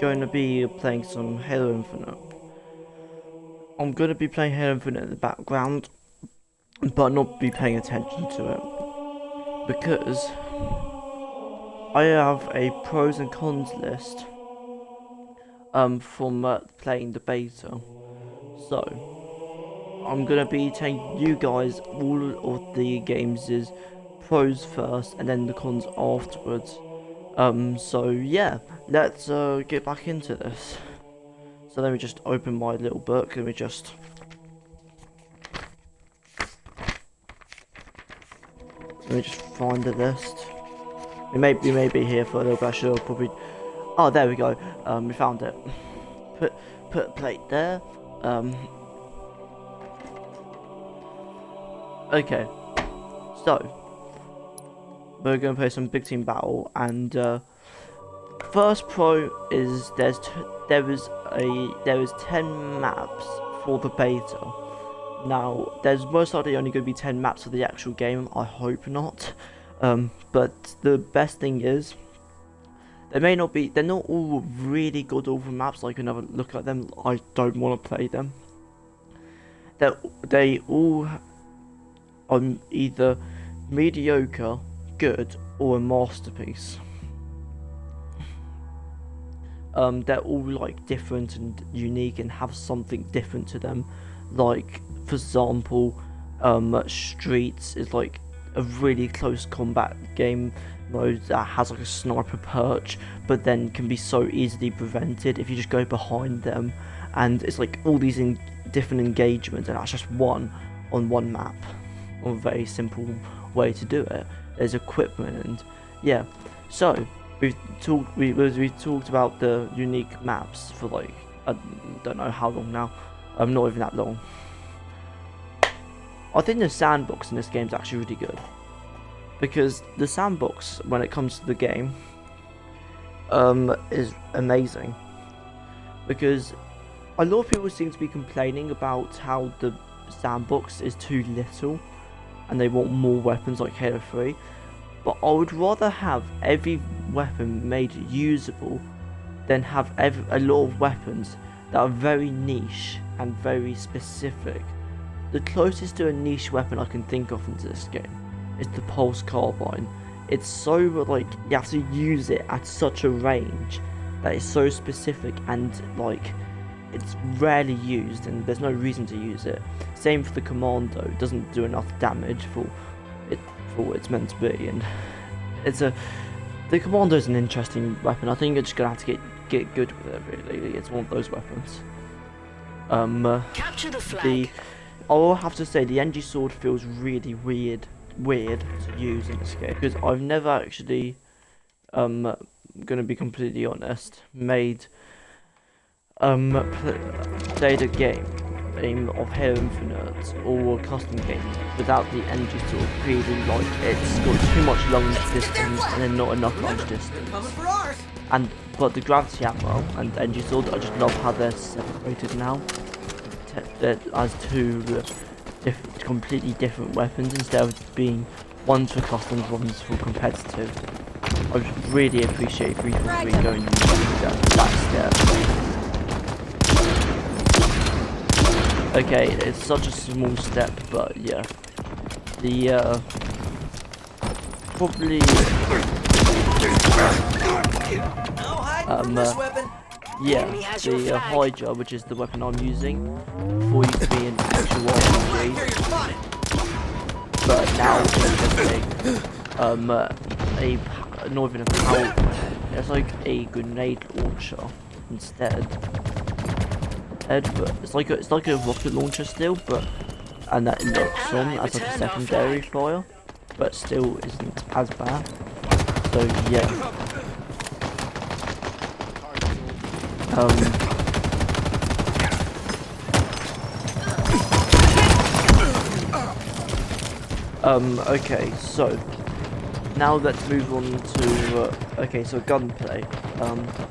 going to be playing some Halo Infinite. I'm going to be playing Halo Infinite in the background, but not be paying attention to it because I have a pros and cons list from playing the beta. So I'm gonna be telling you guys all of the games' pros first and then the cons afterwards. So yeah, let's get back into this. So let me just open my little book. Let me just find the list. We may be here for a little bit. I should have probably. Oh, there we go. We found it. Put put a plate there. Um. Okay. So we're gonna play some big team battle, and first pro is there is 10 maps for the beta. Now, there's most likely only going to be 10 maps for the actual game. I hope not. But the best thing is, they're not all really good over maps. I can have a look at them. I don't want to play them. They all are either mediocre, good, or a masterpiece. They're all like different and unique and have something different to them. Like, for example, Streets is like a really close combat game mode that has like a sniper perch, but then can be so easily prevented if you just go behind them. And it's like all these different engagements, and that's just one on one map. A very simple way to do it. There's equipment, and yeah. So we talked about the unique maps for like I don't know how long now. Not even that long. I think the sandbox in this game is actually really good, because the sandbox, when it comes to the game, is amazing. Because a lot of people seem to be complaining about how the sandbox is too little, and they want more weapons like Halo 3. But I would rather have every weapon made usable than have a lot of weapons that are very niche and very specific. The closest to a niche weapon I can think of into this game is the Pulse Carbine. It's so like you have to use it at such a range that it's so specific, and like it's rarely used, and there's no reason to use it. Same for the Commando. It doesn't do enough damage for what it's meant to be, and the Commando is an interesting weapon. I think you're just gonna have to get good with it. Really, it's one of those weapons. Capture the flag. I will have to say the NG sword feels really weird to use in this game, because I've never actually, gonna be completely honest, played a game of Halo Infinite or a custom game without the NG sword feeling like it's got too much lunge distance and then not enough lunge distance. But the gravity ammo and the NG sword, I just love how they're separated now. As two completely different weapons, instead of being one's for custom, one's for competitive. I really appreciate 343 going that step. Okay, it's such a small step, but yeah. The probably yeah, the Hydra, which is the weapon I'm using, before used to be an actual RPG, but now it's not even a power. It's like a grenade launcher instead. But it's like a rocket launcher still, and that looks on as like a secondary fire, but still isn't as bad. So yeah. Okay, so now let's move on to so gunplay.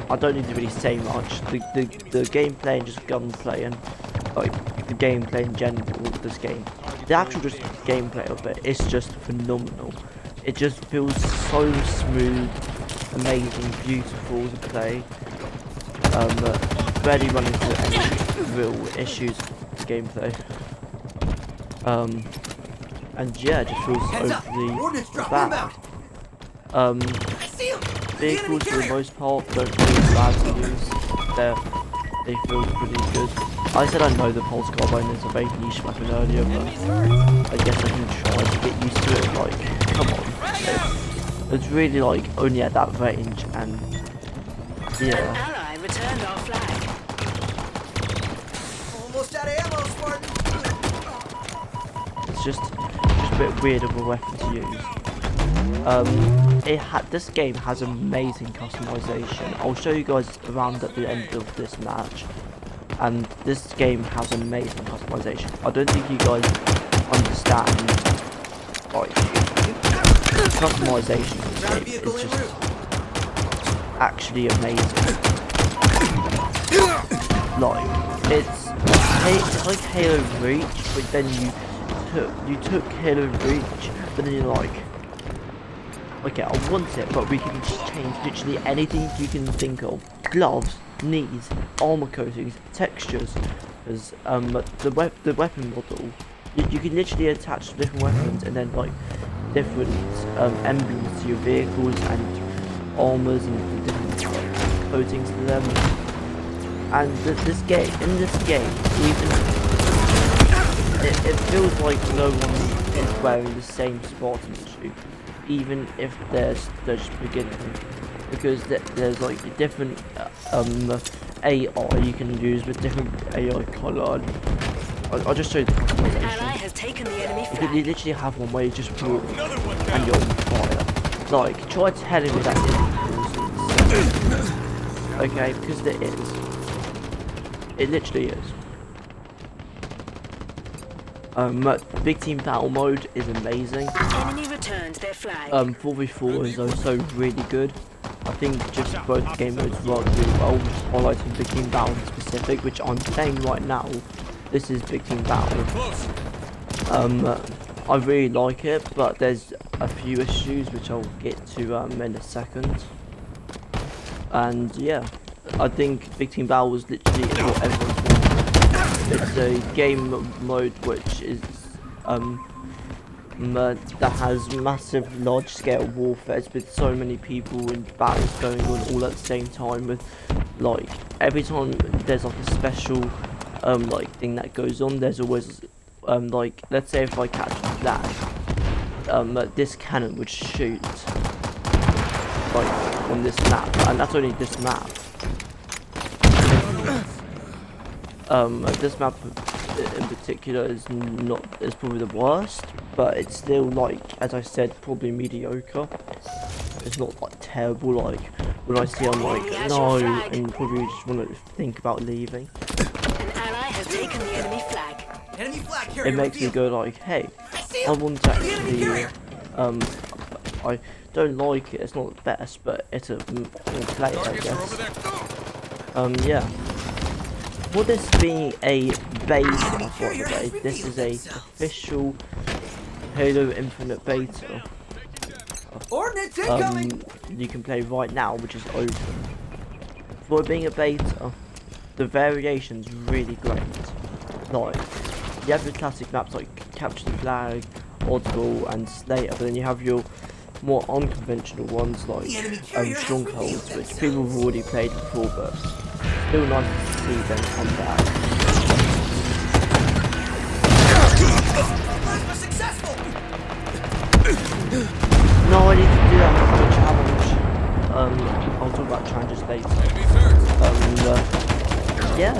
I don't need to really say much. The gameplay and just gunplay and like the gameplay in general of this game, the actual just gameplay of it is just phenomenal. It just feels so smooth, amazing, beautiful to play. Barely run into any real issues with gameplay. And yeah, it just feels overly bad. Vehicles for the most part don't feel bad to use. They feel pretty good. I said I know the pulse carbine is a very niche weapon earlier, but I guess I can try to get used to it. Like, come on, it's really like only at that range, and yeah. An ally returned our flag. Almost out of ammo, Spartan. It's just a bit weird of a weapon to use. This game has amazing customization. I'll show you guys around at the end of this match, and this game has amazing customization. I don't think you guys understand, like, customization in this game is just actually amazing. Like, it's like Halo Reach, but then you took Halo Reach, but then you're like, okay, I want it, but we can just change literally anything you can think of. Gloves, knees, armor coatings, textures. Because the weapon model, you can literally attach different weapons and then like different emblems to your vehicles and armors and different coatings to them. And in this game, even it feels like no one is wearing the same Spartan shoe. Even if there's just beginning, because there's like different AI you can use with different AI color. I'll just show you the customization. You literally have one where you just walk and you're on fire. Like, try telling me that isn't. Okay, because it is. It literally is. Big team battle mode is amazing. Enemy returned their flag. 4v4 is also really good. I think just both game modes work really well. Just highlighting big team battle in specific, which I'm playing right now. This is big team battle. I really like it, but there's a few issues which I'll get to in a second. And yeah, I think big team battle was literally what everyone's wanted. It's a game mode which is that has massive large scale warfare with so many people and battles going on all at the same time, with like every time there's like a special like thing that goes on, there's always like, let's say if I catch that this cannon would shoot like on this map, and that's only this map. This map in particular is probably the worst, but it's still, like, as I said, probably mediocre. It's not like terrible, like when I see I'm like no, and probably just want to think about leaving. An ally has taken the enemy flag. Enemy flag carrier. It makes me go like, hey, I want to actually I don't like it. It's not the best, but it's a play, I guess. Yeah. For this being a beta, by the way, this is a official Halo Infinite beta. You can play right now, which is open. For it being a beta, the variation's really great. Like, you have the classic maps like Capture the Flag, Oddball, and Slayer, but then you have your more unconventional ones like Strongholds, which people have already played before, but still nice to see them come back. No, I need to do that for a challenge. I'll talk about challenges later. Yeah,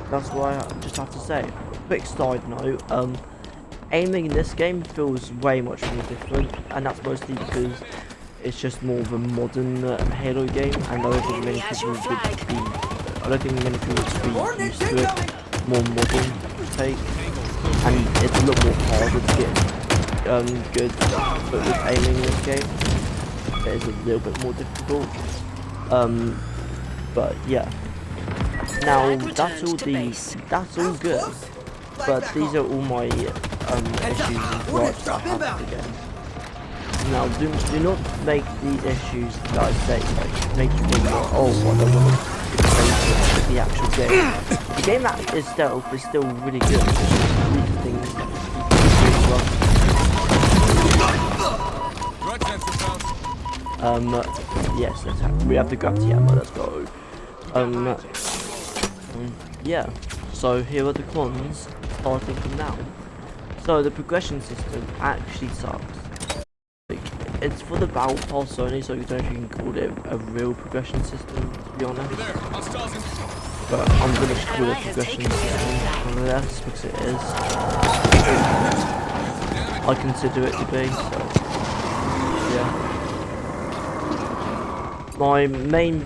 that's what I just have to say. Quick side note, aiming in this game feels way much more different, and that's mostly because it's just more of a modern Halo game, and I don't think many people would be used to it. More modern take, and it's a lot more harder to get good, but with aiming in this game, it is a little bit more difficult. But yeah. Now that's all good, but these are all my issues and gripes that I have with the game. Now, do not make these issues that I say, like, make you think, like, oh, what I want to the actual game. The game that itself is still really good. These things really well. Yes, we have the gravity ammo, let's go. Yeah, so here are the cons, starting from now. So the progression system actually sucks. Like, it's for the battle pass only, so you don't know if you can call it a real progression system, to be honest. But I'm gonna just call it progression system, unless, because it is. I consider it to be, so, yeah. My main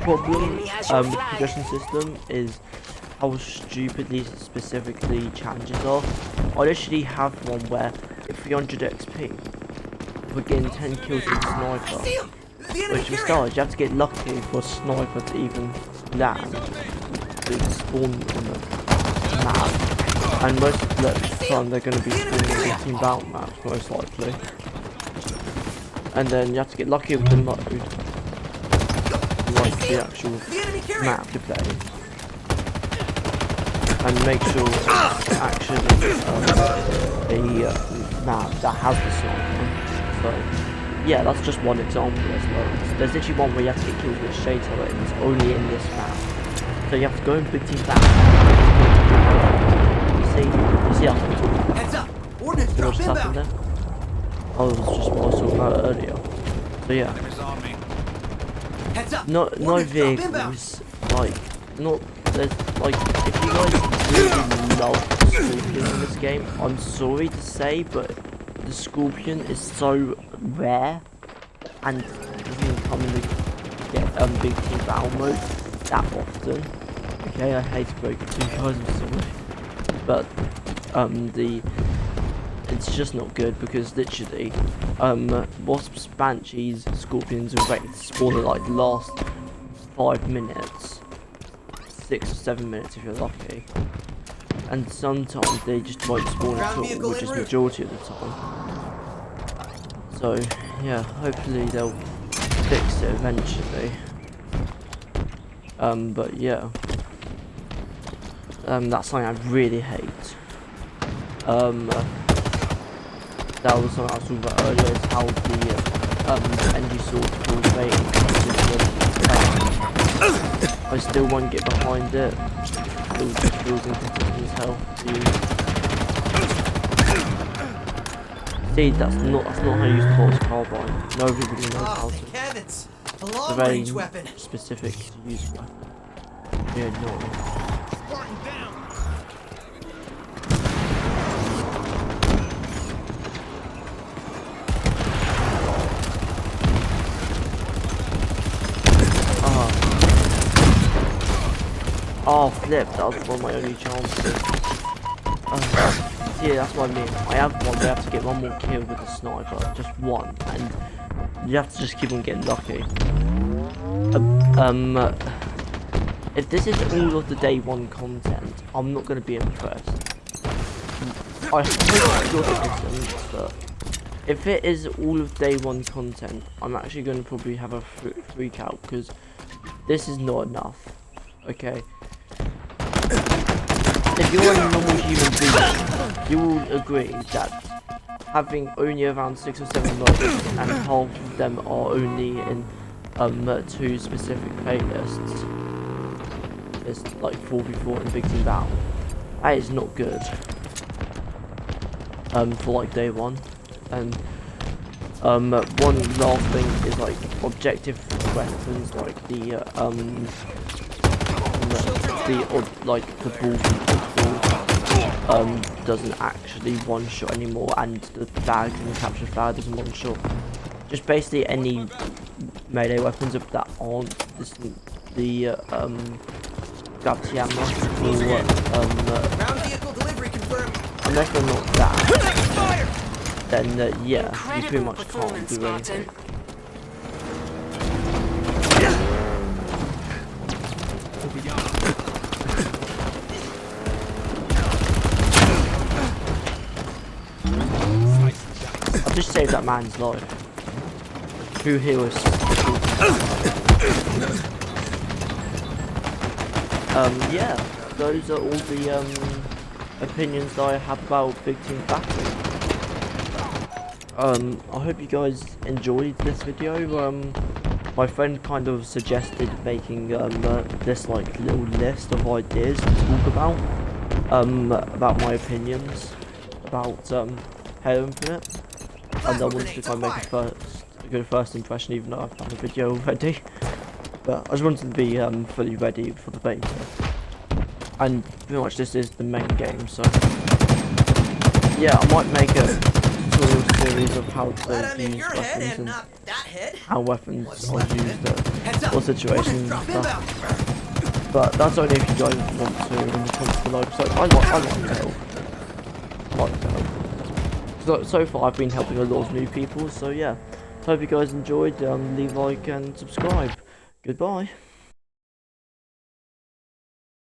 problem with the progression system is how stupid these specifically challenges are. I literally have one where at 300 XP we're getting 10 kills with a sniper, which for starters you have to get lucky for a sniper to even land, to spawn on the map, and most of the time they're going to be spawning on team battle maps most likely, and then you have to get lucky with the mode, like the actual map you play, and make sure it's actually a map that has the sniper. So yeah, that's just one example. There's literally one where you have to get kills with a shade turret, and it's only in this map. So you have to go in big team battle. You see how I'm talking about? Heads up! Ordnance drop What's happened inbound! there? Oh, it was just what I was talking about earlier. So yeah. Heads up! No Ordnance drop inbound! vehicles, like, not, there's, like, if you guys really love the Scorpion in this game, I'm sorry to say, but the Scorpion is so rare, and doesn't even come in the big team battle mode that often. Okay, I hate to break it to you guys, I'm sorry. But, it's just not good, because literally, Wasps, Banshees, Scorpions are ready to spawn in like the last 5 minutes, 6 or 7 minutes if you're lucky, and sometimes they just won't spawn at all, which is majority of the time. So yeah, hopefully they'll fix it eventually. But yeah, that's something I really hate. That was something I was talking about earlier, is how the NG sword kills rating. I still won't get behind it. It just feels inconsistent as hell to use. See, that's not how you use the Bolt's carbine. Nobody knows how to. Heavens! A It's a long very range weapon! specific to use weapon. Yeah, no. Spartan down! Oh flip, that was one of my only chances. See, that's what I mean. I have one, we have to get one more kill with the sniper, just one, and you have to just keep on getting lucky. If this is all of the day one content, I'm not going to be impressed. I hope it isn't, but if it is all of day one content, I'm actually going to probably have a freak out, because this is not enough. Okay. If you're a normal human being, you will agree that having only around 6 or 7 modes, and half of them are only in 2 specific playlists, it's like 4v4 and big team battle. That is not good. For like day one. And one last thing is like objective weapons, like the ball doesn't actually one shot anymore, and the flag and the capture flag doesn't one shot. Just basically any melee weapons that aren't the gravity ammo or Ground vehicle delivery confirmed. unless they're not that, then yeah, you pretty much can't do anything. I've just saved that man's life. Who here was yeah, those are all the opinions that I have about Big Team Battle. I hope you guys enjoyed this video. My friend kind of suggested making this like little list of ideas to talk about my opinions about Halo Infinite, and I wanted to kind of make a good first impression, even though I've done a video already. But I just wanted to be fully ready for the beta, and pretty much this is the main game. So yeah, I might make a tutorial series of how to use weapons and how weapons are used at what situations and stuff. But that's only if you guys want to in the comments below. So I like to help. I like to help. So far I've been helping a lot of new people. So yeah, hope you guys enjoyed. Leave a like and subscribe. Goodbye.